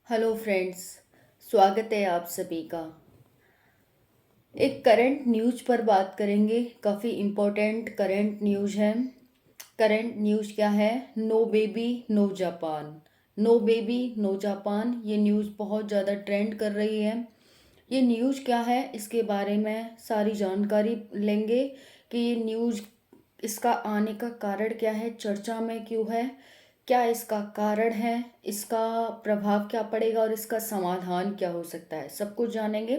Hello friends. स्वागत है आप सभी का। एक करंट न्यूज पर बात करेंगे। काफ़ी इम्पोर्टेंट करंट न्यूज है। करंट न्यूज क्या है? No baby no Japan. No baby no Japan, ये न्यूज़ बहुत ज़्यादा ट्रेंड कर रही है। ये न्यूज़ क्या है, इसके बारे में सारी जानकारी लेंगे कि ये न्यूज़, इसका आने का कारण क्या है, चर्चा में क्यों है, क्या इसका कारण है, इसका प्रभाव क्या पड़ेगा और इसका समाधान क्या हो सकता है, सब कुछ जानेंगे।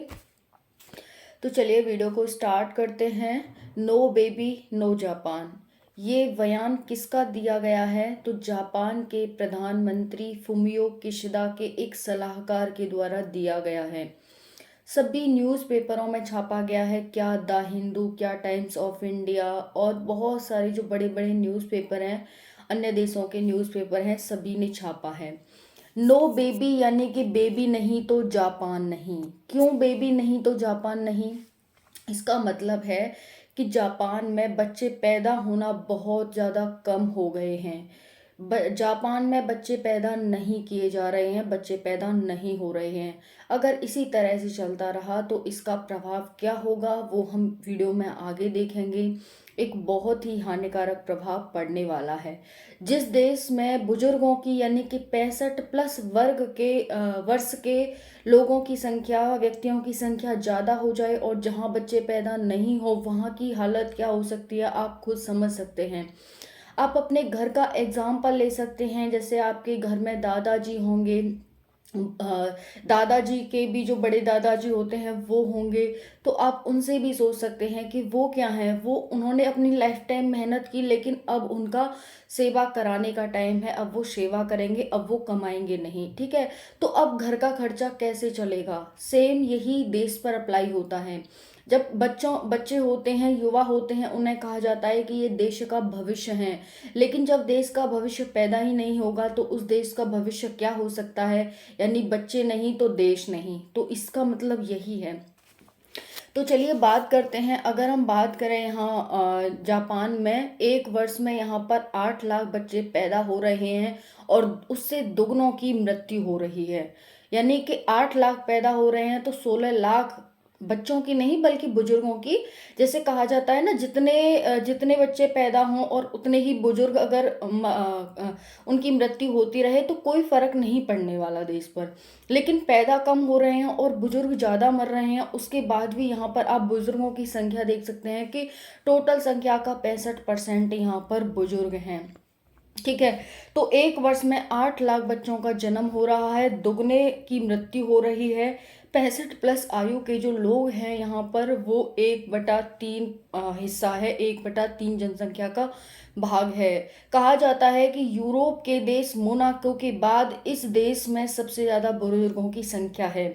तो चलिए वीडियो को स्टार्ट करते हैं। नो बेबी नो जापान, ये बयान किसका दिया गया है? तो जापान के प्रधानमंत्री फुमियो किशिदा के एक सलाहकार के द्वारा दिया गया है। सभी न्यूज़पेपरों में छापा गया है। क्या द हिंदू, क्या टाइम्स ऑफ इंडिया और बहुत सारे जो बड़े बड़े न्यूज़पेपर हैं, अन्य देशों के न्यूज़पेपर हैं, सभी ने छापा है। नो बेबी यानी कि बेबी नहीं तो जापान नहीं। क्यों बेबी नहीं तो जापान नहीं? इसका मतलब है कि जापान में बच्चे पैदा होना बहुत ज़्यादा कम हो गए हैं। जापान में बच्चे पैदा नहीं किए जा रहे हैं, बच्चे पैदा नहीं हो रहे हैं। अगर इसी तरह से चलता रहा तो इसका प्रभाव क्या होगा वो हम वीडियो में आगे देखेंगे। एक बहुत ही हानिकारक प्रभाव पड़ने वाला है। जिस देश में बुजुर्गों की यानी कि 65+ वर्ष के लोगों की संख्या, व्यक्तियों की संख्या ज़्यादा हो जाए और जहाँ बच्चे पैदा नहीं हो, वहाँ की हालत क्या हो सकती है आप खुद समझ सकते हैं। आप अपने घर का एग्जाम्पल ले सकते हैं। जैसे आपके घर में दादाजी होंगे, दादाजी के भी जो बड़े दादाजी होते हैं वो होंगे, तो आप उनसे भी सोच सकते हैं कि वो क्या हैं, वो उन्होंने अपनी लाइफ टाइम मेहनत की, लेकिन अब उनका सेवा कराने का टाइम है। अब वो सेवा करेंगे, अब वो कमाएंगे नहीं, ठीक है। तो अब घर का खर्चा कैसे चलेगा? सेम यही देश पर अप्लाई होता है। जब बच्चे होते हैं, युवा होते हैं, उन्हें कहा जाता है कि ये देश का भविष्य है। लेकिन जब देश का भविष्य पैदा ही नहीं होगा तो उस देश का भविष्य क्या हो सकता है? यानी बच्चे नहीं तो देश नहीं। तो इसका मतलब यही है। तो चलिए बात करते हैं। अगर हम बात करें यहाँ जापान में एक वर्ष में यहाँ पर 8 लाख बच्चे पैदा हो रहे हैं और उससे दुगनों की मृत्यु हो रही है। यानी कि 8 लाख पैदा हो रहे हैं तो 16 लाख बच्चों की नहीं बल्कि बुजुर्गों की। जैसे कहा जाता है ना, जितने बच्चे पैदा हों और उतने ही बुजुर्ग अगर उनकी मृत्यु होती रहे तो कोई फर्क नहीं पड़ने वाला देश पर। लेकिन पैदा कम हो रहे हैं और बुजुर्ग ज़्यादा मर रहे हैं। उसके बाद भी यहाँ पर आप बुजुर्गों की संख्या देख सकते हैं कि टोटल संख्या का 65% यहाँ पर बुजुर्ग हैं, ठीक है। तो एक वर्ष में 8 लाख बच्चों का जन्म हो रहा है, दुगने की मृत्यु हो रही है। 65+ आयु के जो लोग हैं यहाँ पर वो 1/3 हिस्सा है, 1/3 जनसंख्या का भाग है। कहा जाता है कि यूरोप के देश मोनाको के बाद इस देश में सबसे ज़्यादा बुजुर्गों की संख्या है।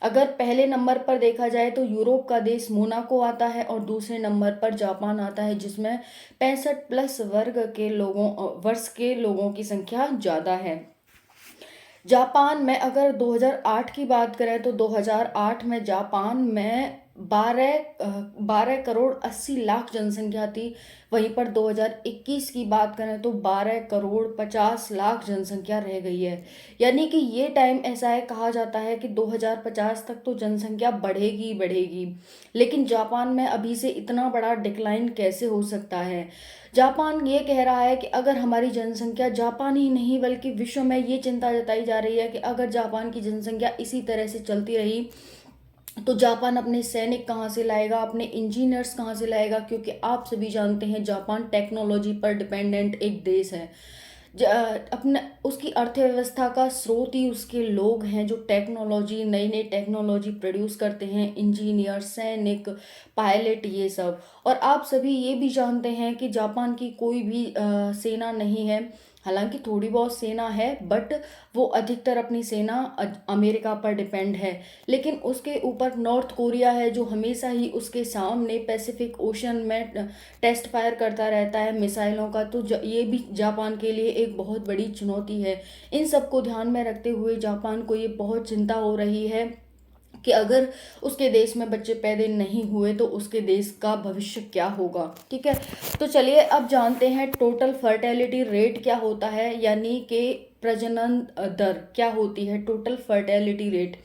अगर पहले नंबर पर देखा जाए तो यूरोप का देश मोनाको आता है और दूसरे नंबर पर जापान आता है, जिसमें 65+ वर्ष के लोगों की संख्या ज़्यादा है। जापान में अगर 2008 की बात करें तो 2008 में जापान में 12 करोड़ 80 लाख जनसंख्या थी। वहीं पर 2021 की बात करें तो 12 करोड़ 50 लाख जनसंख्या रह गई है। यानी कि ये टाइम ऐसा है, कहा जाता है कि 2050 तक तो जनसंख्या बढ़ेगी बढ़ेगी। लेकिन जापान में अभी से इतना बड़ा डिक्लाइन कैसे हो सकता है? जापान ये कह रहा है कि अगर हमारी जनसंख्या, जापान ही नहीं बल्कि विश्व में ये चिंता जताई जा रही है कि अगर जापान की जनसंख्या इसी तरह से चलती रही तो जापान अपने सैनिक कहाँ से लाएगा, अपने इंजीनियर्स कहाँ से लाएगा? क्योंकि आप सभी जानते हैं जापान टेक्नोलॉजी पर डिपेंडेंट एक देश है। अपने उसकी अर्थव्यवस्था का स्रोत ही उसके लोग हैं जो टेक्नोलॉजी, नई नई टेक्नोलॉजी प्रोड्यूस करते हैं, इंजीनियर, सैनिक, पायलट, ये सब। और आप सभी ये भी जानते हैं कि जापान की कोई भी सेना नहीं है। हालांकि थोड़ी बहुत सेना है बट वो अधिकतर अपनी सेना अमेरिका पर डिपेंड है। लेकिन उसके ऊपर नॉर्थ कोरिया है जो हमेशा ही उसके सामने पैसिफिक ओशन में टेस्ट फायर करता रहता है मिसाइलों का। तो ये भी जापान के लिए एक बहुत बड़ी चुनौती है। इन सबको ध्यान में रखते हुए जापान को ये बहुत चिंता हो रही है कि अगर उसके देश में बच्चे पैदा नहीं हुए तो उसके देश का भविष्य क्या होगा, ठीक है। तो चलिए अब जानते हैं टोटल फर्टिलिटी रेट क्या होता है। यानी कि प्रजनन दर क्या होती है, टोटल फर्टिलिटी रेट।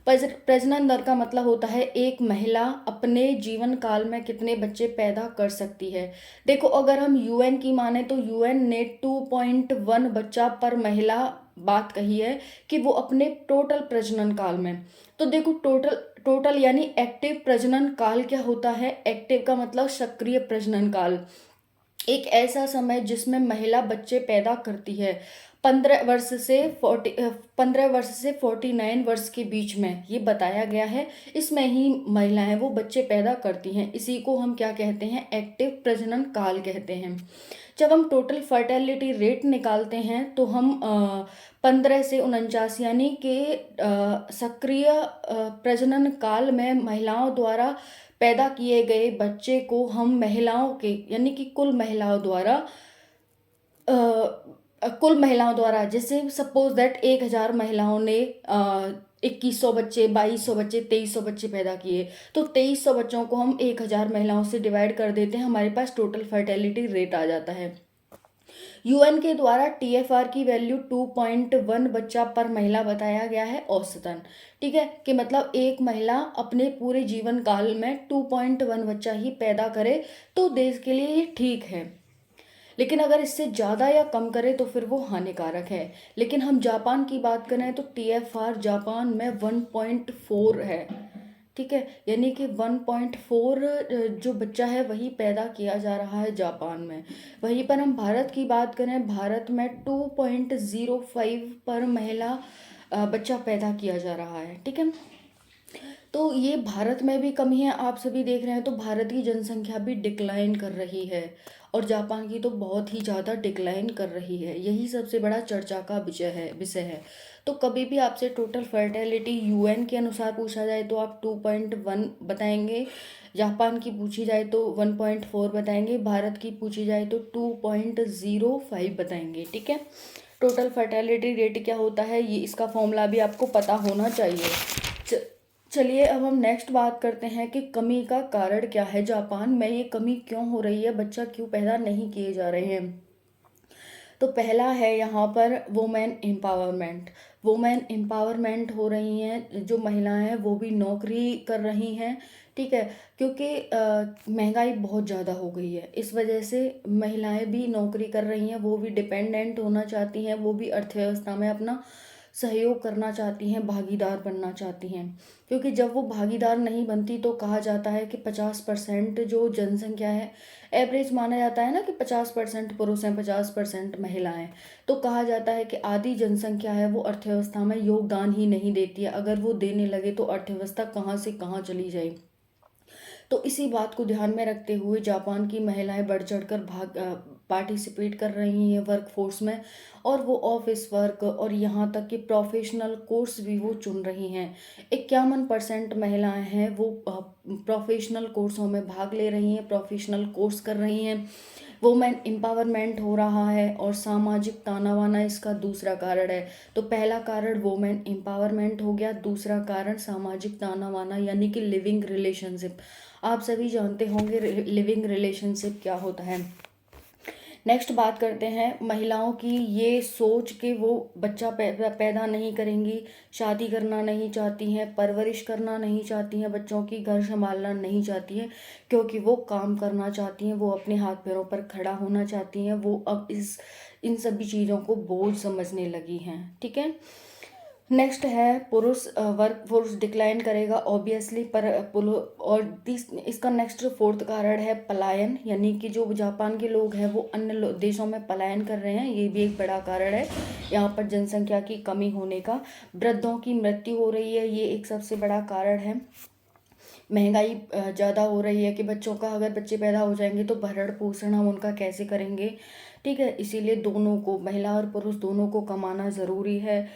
प्रजनन दर का मतलब होता है एक महिला अपने जीवन काल में कितने बच्चे पैदा कर सकती है। देखो, अगर हम यूएन की माने तो यूएन ने 2.1 बच्चा पर महिला बात कही है कि वो अपने टोटल प्रजनन काल में। तो देखो, टोटल टोटल यानी एक्टिव प्रजनन काल क्या होता है। एक्टिव का मतलब सक्रिय प्रजनन काल, एक ऐसा समय जिसमें महिला बच्चे पैदा करती है। 15 वर्ष से 49 वर्ष के बीच में ये बताया गया है, इसमें ही महिलाएं वो बच्चे पैदा करती हैं। इसी को हम क्या कहते हैं, एक्टिव प्रजनन काल कहते हैं। जब हम टोटल फर्टिलिटी रेट निकालते हैं तो हम 15 से 49 यानी कि सक्रिय प्रजनन काल में महिलाओं द्वारा पैदा किए गए बच्चे को हम महिलाओं के यानी कि कुल महिलाओं द्वारा जैसे सपोज दैट 1000 महिलाओं ने 2100 बच्चे, 2200 बच्चे, 2300 बच्चे पैदा किए, तो 2300 बच्चों को हम 1000 महिलाओं से डिवाइड कर देते हैं, हमारे पास टोटल फर्टिलिटी रेट आ जाता है। यूएन के द्वारा टीएफआर की वैल्यू 2.1 बच्चा पर महिला बताया गया है औसतन। ठीक है, कि मतलब एक महिला अपने पूरे जीवन काल में 2.1 बच्चा ही पैदा करे तो देश के लिए ये ठीक है, लेकिन अगर इससे ज़्यादा या कम करे तो फिर वो हानिकारक है। लेकिन हम जापान की बात करें तो टीएफआर जापान में 1.4 है। ठीक है, यानी कि 1.4 जो बच्चा है वही पैदा किया जा रहा है जापान में। वहीं पर हम भारत की बात करें, भारत में 2.05 पर महिला बच्चा पैदा किया जा रहा है। ठीक है, तो ये भारत में भी कमी है, आप सभी देख रहे हैं। तो भारत की जनसंख्या भी डिक्लाइन कर रही है और जापान की तो बहुत ही ज़्यादा डिक्लाइन कर रही है। यही सबसे बड़ा चर्चा का विषय है। तो कभी भी आपसे टोटल फर्टिलिटी यूएन के अनुसार पूछा जाए तो आप 2.1 बताएंगे, जापान की पूछी जाए तो 1.4 बताएंगे, भारत की पूछी जाए तो 2.05 बताएंगे। ठीक है, टोटल फर्टिलिटी रेट क्या होता है ये, इसका फॉर्मूला भी आपको पता होना चाहिए। चलिए अब हम नेक्स्ट बात करते हैं कि कमी का कारण क्या है, जापान में ये कमी क्यों हो रही है, बच्चा क्यों पैदा नहीं किए जा रहे हैं। तो पहला है यहाँ पर वुमेन एम्पावरमेंट। वुमेन एम्पावरमेंट हो रही हैं, जो महिलाएं हैं वो भी नौकरी कर रही हैं। ठीक है, क्योंकि महंगाई बहुत ज़्यादा हो गई है, इस वजह से महिलाएं भी नौकरी कर रही हैं, वो भी डिपेंडेंट होना चाहती हैं, वो भी अर्थव्यवस्था में अपना सहयोग करना चाहती हैं, भागीदार बनना चाहती हैं। क्योंकि जब वो भागीदार नहीं बनती तो कहा जाता है कि 50% जो जनसंख्या है, एवरेज माना जाता है ना कि 50% पुरुष हैं, 50% महिलाएं, तो कहा जाता है कि आधी जनसंख्या है वो अर्थव्यवस्था में योगदान ही नहीं देती है। अगर वो देने लगे तो अर्थव्यवस्था कहाँ से कहाँ चली जाए। तो इसी बात को ध्यान में रखते हुए जापान की महिलाएं बढ़ चढ़कर पार्टिसिपेट कर रही हैं वर्क फोर्स में, और वो ऑफिस वर्क और यहाँ तक कि प्रोफेशनल कोर्स भी वो चुन रही हैं। 51% महिलाएं हैं वो प्रोफेशनल कोर्सों में भाग ले रही हैं, प्रोफेशनल कोर्स कर रही हैं। वुमेन एम्पावरमेंट हो रहा है और सामाजिक ताना बाना इसका दूसरा कारण है। तो पहला कारण वुमेन एम्पावरमेंट हो गया, दूसरा कारण सामाजिक ताना बाना यानी कि लिविंग रिलेशनशिप। आप सभी जानते होंगे लिविंग रिलेशनशिप क्या होता है। नेक्स्ट बात करते हैं महिलाओं की ये सोच कि वो बच्चा पैदा नहीं करेंगी, शादी करना नहीं चाहती हैं, परवरिश करना नहीं चाहती हैं, बच्चों की घर संभालना नहीं चाहती हैं, क्योंकि वो काम करना चाहती हैं, वो अपने हाथ पैरों पर खड़ा होना चाहती हैं। वो अब इन सभी चीज़ों को बोझ समझने लगी हैं। ठीक है, नेक्स्ट है पुरुष वर्क फोर्स डिक्लाइन करेगा ऑब्वियसली, पर और इसका नेक्स्ट फोर्थ कारण है पलायन, यानी कि जो जापान के लोग हैं वो अन्य देशों में पलायन कर रहे हैं, ये भी एक बड़ा कारण है यहाँ पर जनसंख्या की कमी होने का। वृद्धों की मृत्यु हो रही है, ये एक सबसे बड़ा कारण है। महंगाई ज़्यादा हो रही है कि बच्चों का अगर बच्चे पैदा हो जाएंगे तो भरण पोषण हम उनका कैसे करेंगे। ठीक है, इसीलिए दोनों को, महिला और पुरुष दोनों को कमाना ज़रूरी है।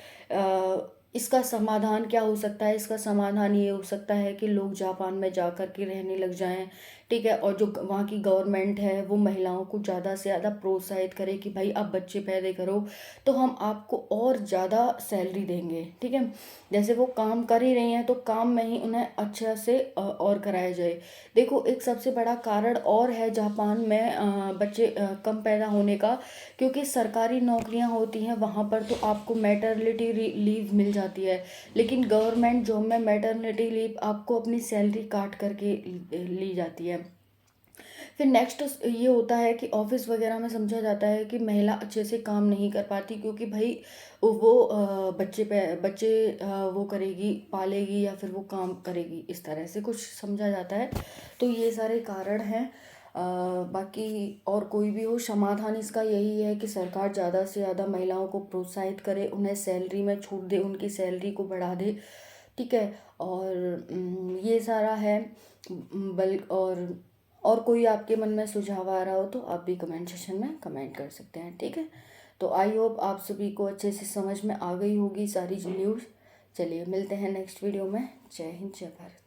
इसका समाधान क्या हो सकता है, इसका समाधान ये हो सकता है कि लोग जापान में जा कर के रहने लग जाएं, ठीक है। और जो वहाँ की गवर्नमेंट है वो महिलाओं को ज़्यादा से ज़्यादा प्रोत्साहित करे कि भाई आप बच्चे पैदा करो तो हम आपको और ज़्यादा सैलरी देंगे, ठीक है। जैसे वो काम कर ही रही हैं तो काम में ही उन्हें अच्छा से और कराया जाए। देखो, एक सबसे बड़ा कारण और है जापान में बच्चे कम पैदा होने का, क्योंकि सरकारी नौकरियां होती हैं वहाँ पर तो आपको मैटरनिटी लीव मिल जाती है, लेकिन गवर्नमेंट जॉब में मैटरनिटी लीव आपको अपनी सैलरी काट करके ली जाती है। फिर नेक्स्ट ये होता है कि ऑफिस वगैरह में समझा जाता है कि महिला अच्छे से काम नहीं कर पाती, क्योंकि भाई वो बच्चे वो करेगी, पालेगी या फिर वो काम करेगी, इस तरह से कुछ समझा जाता है। तो ये सारे कारण हैं। बाकी और कोई भी हो, समाधान इसका यही है कि सरकार ज़्यादा से ज़्यादा महिलाओं को प्रोत्साहित करे, उन्हें सैलरी में छूट दे, उनकी सैलरी को बढ़ा दे, ठीक है। और ये सारा है। बल और कोई आपके मन में सुझाव आ रहा हो तो आप भी कमेंट सेक्शन में कमेंट कर सकते हैं, ठीक है। तो आई होप आप सभी को अच्छे से समझ में आ गई होगी सारी न्यूज़। चलिए मिलते हैं नेक्स्ट वीडियो में। जय हिंद, जय भारत।